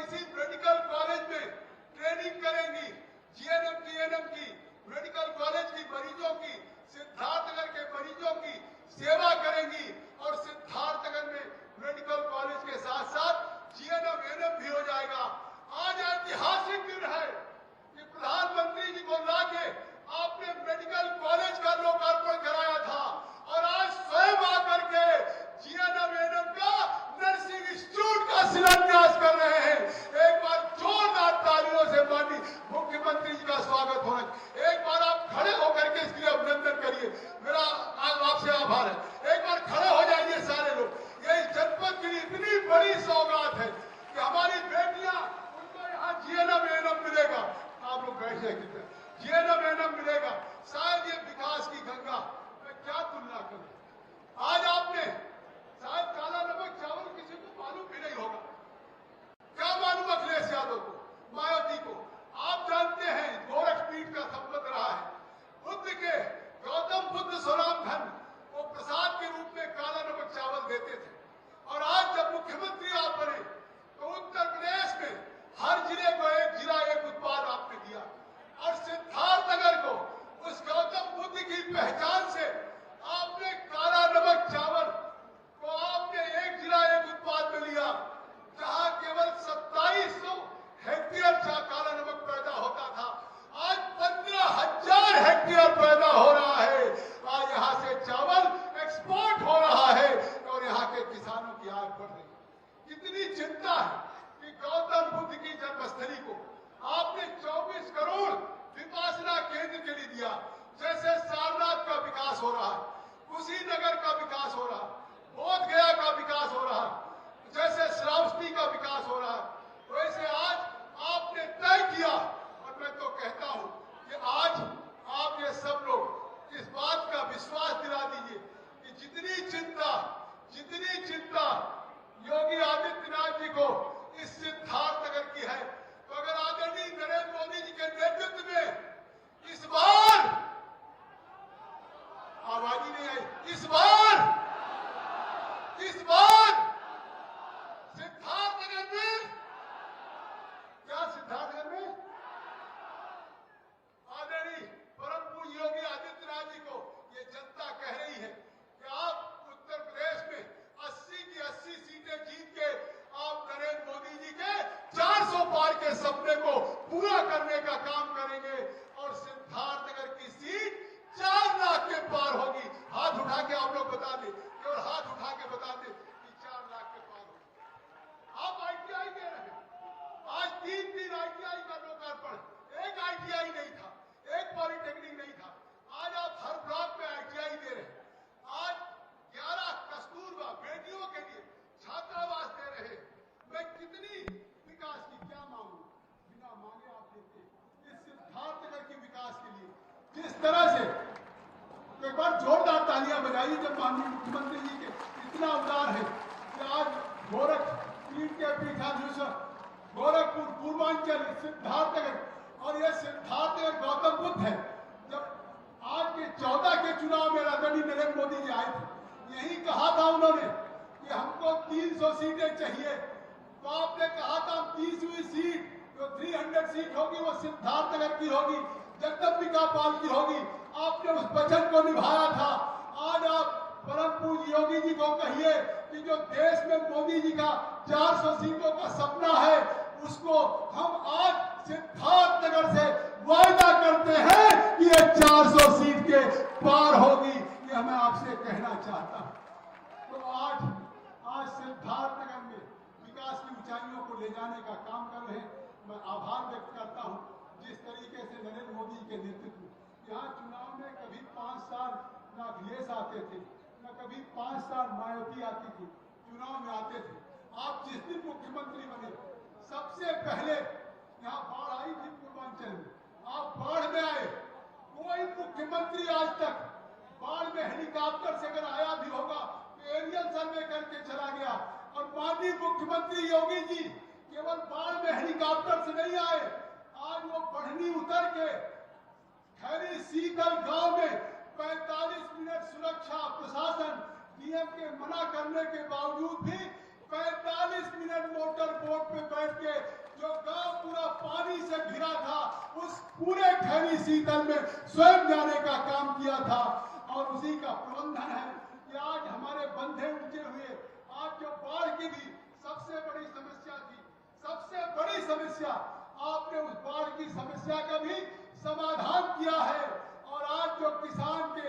इसी medical college में training करेंगी। जीएनएम टीएनएम की मेडिकल कॉलेज की मरीजों की, सिद्धार्थनगर के मरीजों की सेवा करेंगी और सिद्धार्थनगर में मेडिकल कॉलेज के साथ साथ जीएनएम एएनएम भी हो जाएगा। आज ऐतिहासिक दिन है कि प्रधानमंत्री जी को लाके आपने मेडिकल कॉलेज का लोकार्पण कराया था और आज स्वयं आकर के जीएनएम एएनएम का नर्सिंग इंस्टीट्यूट का शिलान्यास कर रहे हैं। एक बार जोरदार तालियों से माननीय मुख्यमंत्री जी का स्वागत होना। एक बार आप खड़े होकर के इसके लिए अभिनंदन करिए। मेरा आपसे आभार है। एक बार खड़े हो जाइए सारे लोग। ये इस जनपद के लिए इतनी बड़ी सौगात है कि हमारी बेटियां, उनको यहाँ जीएनएम एएनएम मिलेगा। आप लोग बैठ जाइए। जीएनएम एएनएम मिलेगा। शायद ये विकास की गंगा में क्या तुलना करूं। आज आपने शायद काला नमक चावल किसी को मालूम भी नहीं होगा। क्या मालूम अखिलेश यादव को, मायावती को? आप जानते हैं गोरखपीठ का संबंध रहा है। बुद्ध के गौतम बुद्ध स्वराम धन वो प्रसाद के रूप में काला नमक चावल देते थे और आज जब मुख्यमंत्री आप बने तो उत्तर प्रदेश में हर जिले को एक जिला एक उत्पाद आपने दिया और सिद्धार्थनगर को उस गौतम बुद्ध की पहचान से आपने काला नमक चावल को आपने एक जिला एक उत्पाद में लिया। जहां केवल 2700 हेक्टेयर काला नमक पैदा होता था, आज 15,000 हेक्टेयर पैदा हो रहा है। आज यहां से चावल एक्सपोर्ट हो रहा है और यहां के किसानों की आय बढ़ रही है। कितनी चिंता है कि गौतम बुद्ध की जन्मस्थली को आपने 24 करोड़ विपासना केंद्र के लिए दिया। जैसे सारनाथ का विकास हो रहा है, कुशीनगर का विकास हो रहा है, बोध गया का विकास हो रहा है, जैसे श्रावस्ती का विकास हो रहा है, वैसे आज आपने तय किया। और मैं तो कहता हूं कि आज आप ये सब लोग इस बात का विश्वास दिला दीजिए कि जितनी चिंता योगी आदित्यनाथ जी को इस सिद्धार्थनगर की है, तो अगर आदरणीय नरेंद्र मोदी जी के नेतृत्व में इस बार आवाज ही नहीं आई, इस बार सिद्धार्थनगर में, क्या सिद्धार्थनगर में आदरणीय परम पूज्य योगी आदित्यनाथ जी को ये जनता कह रही है कि आप उत्तर प्रदेश में 80 की 80 सीटें जीत के आप नरेंद्र मोदी जी के 400 पार के सपने को पूरा करने का काम करेंगे और सिद्धार्थनगर की सीट 4 लाख के पार होगी। हाथ उठा के आप लोग बता दें, केवल हाथ उठा के बता दें कि 4 लाख के पार होगी। आप आईटीआई दे रहे हैं। आज 3 आईटीआई का लोकार्पण, एक आईटीआई नहीं था, एक पॉलिटेक्निक नहीं था। आज आप हर ब्लॉक में आईटीआई दे रहे हैं। आज 11 कस्तूरबा बेटियों के लिए छात्रावास दे रहे हैं। मैं कितनी विकास की क्या मांगू, बिना मांगे आप देते इस सिद्धार्थनगर की विकास के लिए। जिस तरह से एक बार जोरदार तालियां बजाइए जब माननीय मुख्यमंत्री जी के इतना उदार है कि आज गोरखपीठ के पीठाधीश्वर गोरखपुर, पूर्वांचल, सिद्धार्थनगर और यह सिद्धार्थनगर गौतम बुद्ध है। जब आज के 14 के चुनाव में आदरणीय नरेंद्र मोदी जी आए थे, यही कहा था उन्होंने कि हमको 300 सीटें चाहिए। तो आपने कहा था 30वीं सीट जो 300 सीट होगी वो सिद्धार्थनगर की होगी, जगदम्बिका पाल की होगी। आपने उस वचन को निभाया था। आज आप परम पूज्य योगी जी को कहिए कि जो देश में मोदी जी का 400 सीटों का सपना है, उसको हम आज सिद्धार्थनगर से वायदा करते हैं कि ये 400 सीट के पार होगी। ये मैं आपसे कहना चाहता हूं। तो आज सिद्धार्थनगर में विकास की ऊंचाइयों को ले जाने का काम कर रहे हैं। मैं आभार व्यक्त करता हूं जिस तरीके से नरेंद्र मोदी के नेतृत्व में यहाँ चुनाव में कभी 5 साल न अखिलेश आते थे, न कभी 5 साल मायावती आती थी, चुनाव में आते थे। आप जिस दिन मुख्यमंत्री बने सबसे पहले यहाँ बाढ़ आई थी पूर्वांचल में, आप बाढ़ में आए। कोई मुख्यमंत्री आज तक बाढ़ में हेलीकॉप्टर से अगर आया भी होगा तो एरियल सर्वे करके चला गया। और माननीय मुख्यमंत्री योगी जी केवल बाढ़ में हेलीकॉप्टर से नहीं आए, आज वो बढ़नी उतर के खैरी सीकल गांव में 45 मिनट सुरक्षा प्रशासन डीएम के मना करने के बावजूद भी 45 मिनट मोटर बोट पे बैठ बैठ के जो गांव पूरा पानी से घिरा था, उस पूरे खैरी शीतल में स्वयं जाने का काम किया था। और उसी का प्रबंधन है कि आज हमारे बंधे ऊंचे हुए, आज जो बाढ़ की भी सबसे बड़ी समस्या थी, सबसे बड़ी समस्या, आपने उस बाढ़ की समस्या का भी समाधान किया है। और आज जो किसान के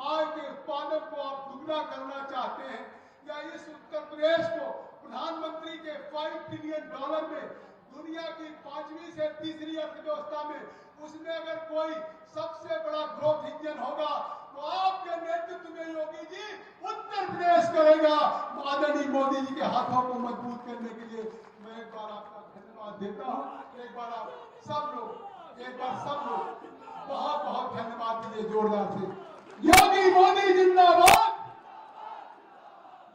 आय के उत्पादन को आप दुगना करना चाहते हैं, या इस उत्तर प्रदेश को प्रधानमंत्री के $5 ट्रिलियन में दुनिया की 5वीं से तीसरी अर्थव्यवस्था में, उसमें अगर कोई सबसे बड़ा ग्रोथ इंजन होगा तो आपके नेतृत्व में योगी जी उत्तर प्रदेश करेगा। आदरणीय मोदी जी के हाथों को मजबूत करने के लिए मैं एक बार आपका धन्यवाद देता हूं। एक बार आप सब लोग बहुत बहुत धन्यवाद दीजिए जोरदार से। योगी मोदी जिंदाबाद,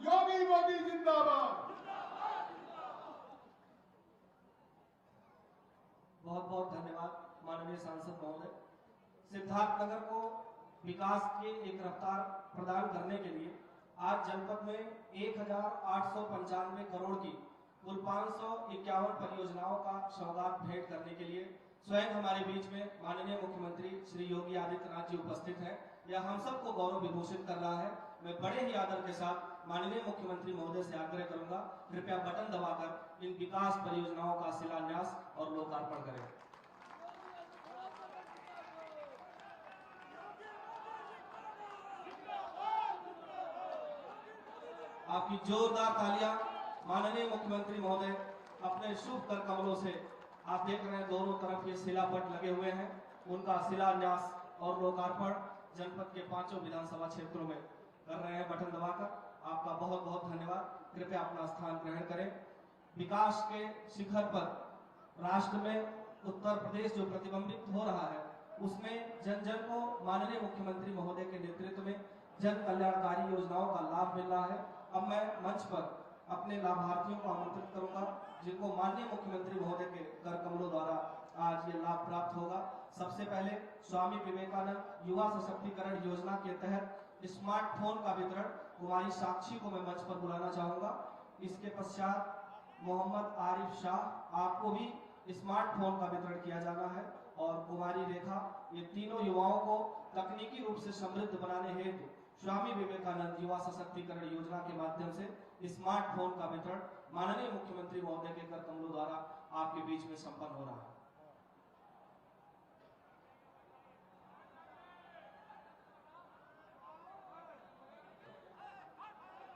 योगी मोदी जिंदाबाद। बहुत बहुत धन्यवाद माननीय सांसद महोदय। सिद्धार्थनगर को विकास की एक रफ्तार प्रदान करने के लिए आज जनपद में 1895 करोड़ की कुल 551 परियोजनाओं का सौगात भेंट करने के लिए स्वयं हमारे बीच में माननीय मुख्यमंत्री श्री योगी आदित्यनाथ जी उपस्थित हैं। यह हम सबको गौरव विभूषित कर रहा है। मैं बड़े ही आदर के साथ माननीय मुख्यमंत्री महोदय से आग्रह करूंगा, कृपया बटन दबाकर इन विकास परियोजनाओं का शिलान्यास और लोकार्पण करें। आपकी जोरदार तालियां माननीय मुख्यमंत्री महोदय अपने शुभ कर कमलों से, आप देख रहे हैं दोनों तरफ ये शिलापट लगे हुए हैं, उनका शिलान्यास और लोकार्पण जनपद के 5 विधानसभा क्षेत्रों में कर रहे हैं बटन दबाकर। आपका बहुत बहुत धन्यवाद। कृपया अपना स्थान ग्रहण करें। विकास के शिखर पर राष्ट्र में उत्तर प्रदेश जो प्रतिबिंबित हो रहा है, उसमें जन जन को माननीय मुख्यमंत्री महोदय के नेतृत्व में जन कल्याणकारी योजनाओं का लाभ मिल रहा है। अब मैं मंच पर अपने लाभार्थियों को आमंत्रित करूंगा, जिनको माननीय मुख्यमंत्री महोदय के कर कमलों द्वारा आज ये लाभ प्राप्त होगा। सबसे पहले स्वामी विवेकानंद युवा सशक्तिकरण योजना के तहत स्मार्टफोन का वितरण कुमारी साक्षी को मैं मंच पर बुलाना चाहूंगा। इसके पश्चात मोहम्मद आरिफ शाह, आपको भी स्मार्टफोन का वितरण किया जाना है, और कुमारी रेखा, ये तीनों युवाओं को तकनीकी रूप से समृद्ध बनाने हेतु स्वामी विवेकानंद युवा सशक्तिकरण योजना के माध्यम से स्मार्टफोन का वितरण माननीय मुख्यमंत्री महोदय के कर कमलों द्वारा आपके बीच में संपन्न हो रहा है।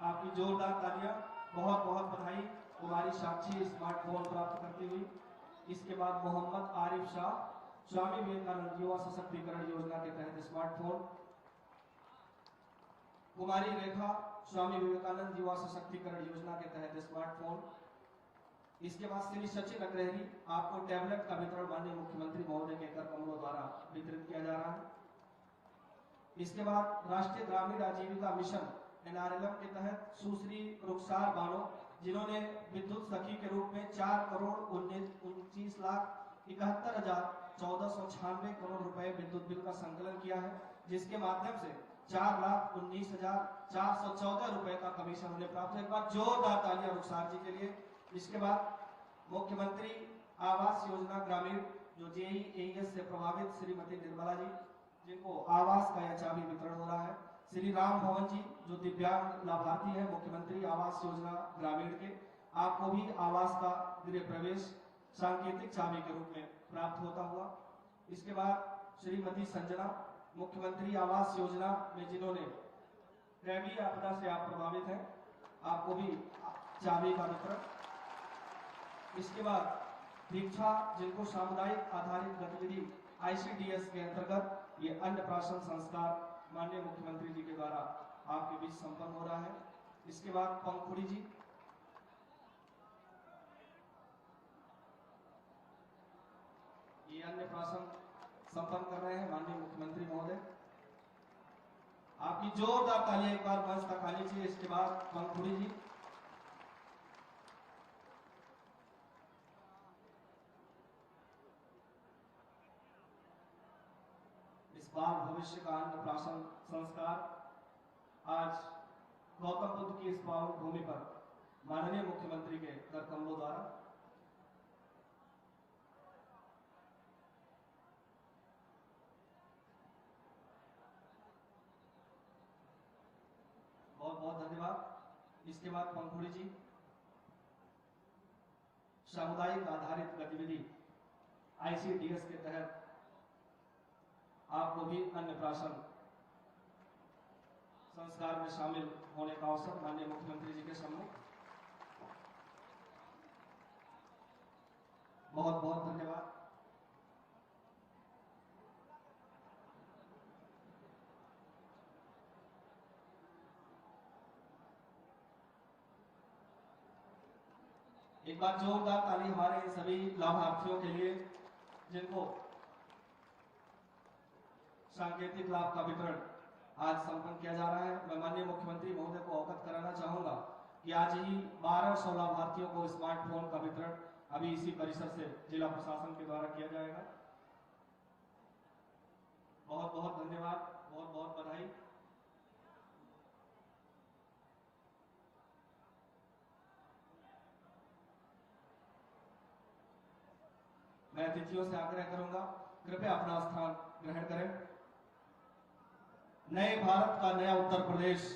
आपकी जोरदार तालियां, बहुत बहुत बधाई कुमारी साक्षी स्मार्टफोन प्राप्त करती हुई। इसके बाद मोहम्मद आरिफ शाह, स्वामी विवेकानंद युवा सशक्तिकरण योजना के तहत स्मार्टफोन। कुमारी रेखा, स्वामी विवेकानंद युवा सशक्तिकरण योजना के तहत स्मार्टफोन। इसके बाद श्री सचिन अग्रहरी, आपको टैबलेट का वितरण माननीय मुख्यमंत्री महोदय के कर कमलों द्वारा वितरित किया जा रहा है। इसके बाद राष्ट्रीय ग्रामीण आजीविका मिशन NRLM के तहत सुश्री रुखसार बानो, जिन्होंने विद्युत सखी के रूप में 4,29,71,1496 करोड़ रुपए विद्युत बिल का संकलन किया है, जिसके माध्यम से 4,19,414 रुपए का कमीशन उन्हें प्राप्त है। एक बार जोरदार तालियां रुखसार जी के लिए। इसके बाद मुख्यमंत्री आवास योजना ग्रामीण जो JEAS से प्रभावित श्रीमती निर्मला जी, जिनको आवास का यह चाबी वितरण हो रहा है। श्री राम भवन जी, जो दिव्यांग लाभार्थी है मुख्यमंत्री आवास योजना ग्रामीण के, आपको भी आवास का गृह प्रवेश सांकेतिक चाबी के रूप में प्राप्त होता हुआ। इसके बाद श्रीमती संजना, मुख्यमंत्री आवास योजना में जिन्होंने दैवीय आपदा से आप प्रभावित हैं, आपको भी चाबी का वितरण। इसके बाद दीक्षा, जिनको सामुदायिक आधारित गतिविधि ICDS के अंतर्गत ये अन्नप्राशन संस्कार माननीय मुख्यमंत्री जी के द्वारा आपके बीच संपन्न हो रहा है। इसके बाद पंखुड़ी जी, ये अन्नप्राशन संपन्न कर रहे हैं माननीय मुख्यमंत्री महोदय। आपकी जोरदार तालियां एक बार मंच तक आनी चाहिए। इसके बाद पंखुड़ी जी, इस बार भविष्य का अन्नप्राशन संस्कार आज गौतम बुद्ध की इस पावन भूमि पर माननीय मुख्यमंत्री के कर कमलों द्वारा इसके बाद पंखुड़ी जी, सामुदायिक आधारित गतिविधि ICDS के तहत आपको भी अन्नप्राशन संस्कार में शामिल होने का अवसर माननीय मुख्यमंत्री जी के सम्मुख। बहुत बहुत धन्यवाद। एक बार जोरदार ताली हमारे सभी लाभार्थियों के लिए जिनको सांकेतिक लाभ का वितरण आज संपन्न किया जा रहा है। मैं माननीय मुख्यमंत्री महोदय को अवगत कराना चाहूंगा कि आज ही 1200 लाभार्थियों को स्मार्टफोन का वितरण अभी इसी परिसर से जिला प्रशासन के द्वारा किया जाएगा। बहुत बहुत धन्यवाद, बहुत बहुत बधाई। मैं अतिथियों से आग्रह करूंगा, कृपया अपना स्थान ग्रहण करें। नए भारत का नया उत्तर प्रदेश,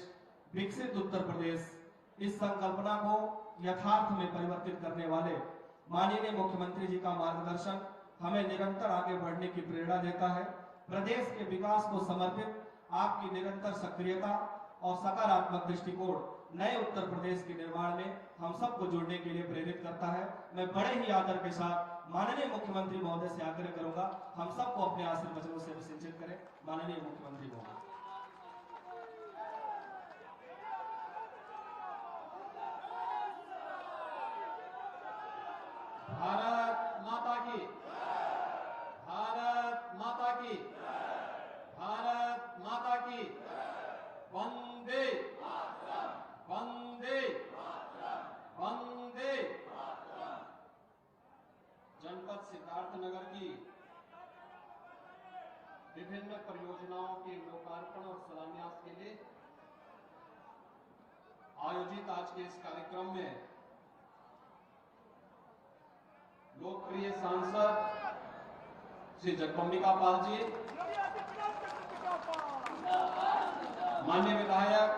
विकसित उत्तर प्रदेश, इस संकल्पना को यथार्थ में परिवर्तित करने वाले माननीय मुख्यमंत्री जी का मार्गदर्शन हमें निरंतर आगे बढ़ने की प्रेरणा देता है। प्रदेश के विकास को समर्पित आपकी निरंतर सक्रियता और सकारात्मक दृष्टिकोण नए उत्तर प्रदेश के निर्माण में हम सबको जुड़ने के लिए प्रेरित करता है। मैं बड़े ही आदर के साथ माननीय मुख्यमंत्री महोदय से आग्रह करूंगा, हम सबको अपने आशीर्वचनों से विसिंचित करें। माननीय मुख्यमंत्री महोदय। भारत माता की, भारत माता की, भारत माता की, वंदे वंदे वंदे। जनपद सिद्धार्थनगर की विभिन्न परियोजनाओं के लोकार्पण और शिलान्यास के लिए आयोजित आज के इस कार्यक्रम में लोकप्रिय सांसद श्री जगदम्बिका पाल जी, माननीय विधायक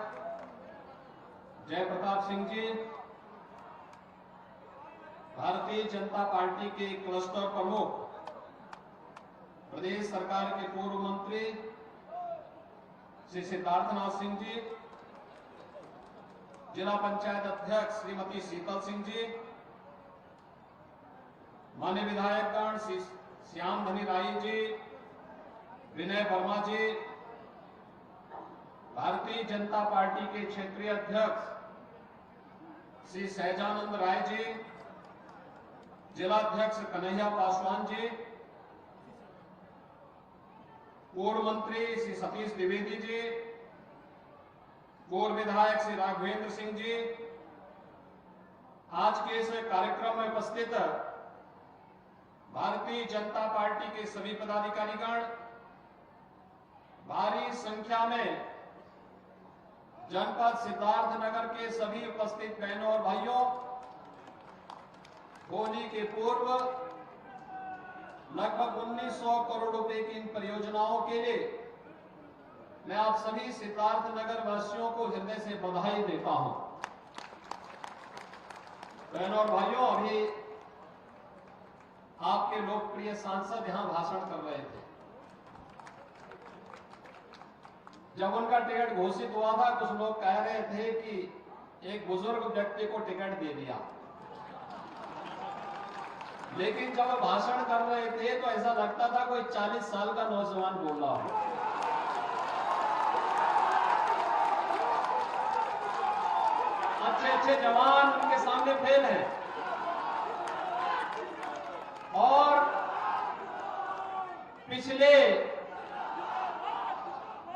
जय प्रताप सिंह जी, भारतीय जनता पार्टी के क्लस्टर प्रमुख, प्रदेश सरकार के पूर्व मंत्री श्री सिद्धार्थनाथ सिंह जी, जिला पंचायत अध्यक्ष श्रीमती शीतल सिंह जी, माननीय विधायकगण श्री श्याम धनी राय जी, विनय वर्मा जी, भारतीय जनता पार्टी के क्षेत्रीय अध्यक्ष श्री सहजानंद राय जी, जिला अध्यक्ष कन्हैया पासवान जी, पूर्व मंत्री श्री सतीश द्विवेदी जी, पूर्व विधायक श्री राघवेंद्र सिंह जी, आज के इस कार्यक्रम में उपस्थित भारतीय जनता पार्टी के सभी पदाधिकारीगण, भारी संख्या में जनपद सिद्धार्थनगर के सभी उपस्थित बहनों और भाइयों, होली के पूर्व लगभग 1900 करोड़ रुपए की इन परियोजनाओं के लिए मैं आप सभी सिद्धार्थनगर वासियों को हृदय से बधाई देता हूं। बहनों और भाइयों, अभी आपके लोकप्रिय सांसद यहां भाषण कर रहे थे। जब उनका टिकट घोषित हुआ था, कुछ लोग कह रहे थे कि एक बुजुर्ग व्यक्ति को टिकट दे दिया, लेकिन जब वो भाषण कर रहे थे तो ऐसा लगता था कोई 40 साल का नौजवान बोल रहा हो। अच्छे अच्छे जवान उनके सामने फेल हैं। और पिछले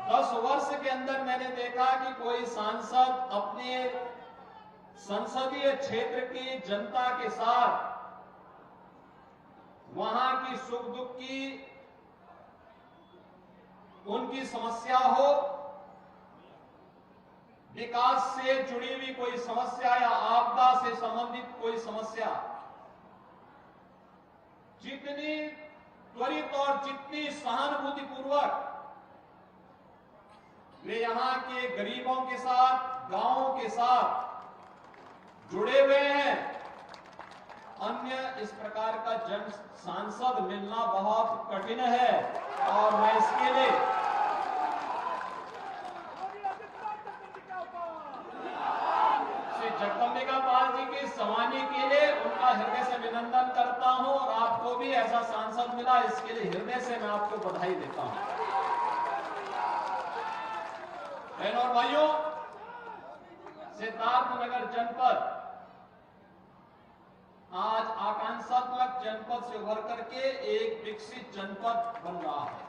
10 वर्ष के अंदर मैंने देखा कि कोई सांसद अपने संसदीय क्षेत्र की जनता के साथ वहां की सुख दुख की, उनकी समस्या हो, विकास से जुड़ी हुई कोई समस्या या आपदा से संबंधित कोई समस्या, जितनी त्वरित और जितनी सहानुभूतिपूर्वक वे यहां के गरीबों के साथ, गांवों के साथ जुड़े हुए हैं। अन्य इस प्रकार का जन सांसद मिलना बहुत कठिन है और मैं इसके लिए श्री जगदम्बिका पाल जी की सवानी के लिए उनका हृदय से अभिनंदन करता हूं और आपको भी ऐसा सांसद मिला, इसके लिए हृदय से मैं आपको बधाई देता हूं। बहनों और भाइयों, सिद्धार्थनगर जनपद आज आकांक्षात्मक जनपद से उभर करके एक विकसित जनपद बन रहा है।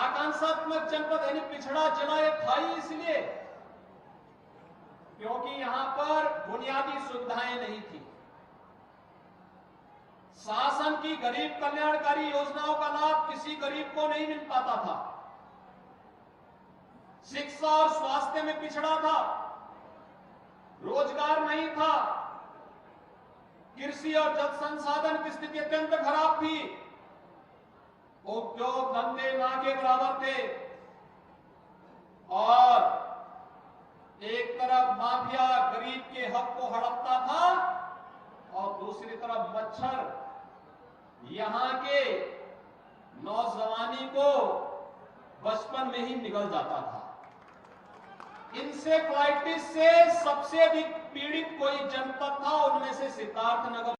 आकांक्षात्मक जनपद यानी पिछड़ा जिला ये था ही इसलिए क्योंकि यहां पर बुनियादी सुविधाएं नहीं थी। शासन की गरीब कल्याणकारी योजनाओं का लाभ किसी गरीब को नहीं मिल पाता था। शिक्षा और स्वास्थ्य में पिछड़ा था, रोजगार नहीं था, कृषि और जल संसाधन की स्थिति अत्यंत खराब थी, उद्योग धंधे ना के बराबर थे और एक तरफ माफिया गरीब के हक को हड़पता था और दूसरी तरफ मच्छर यहां के नौजवानी को बचपन में ही निगल जाता था। इंसेफ्लाइटिस से सबसे अधिक पीड़ित कोई जनपद था, उनमें से सिद्धार्थनगर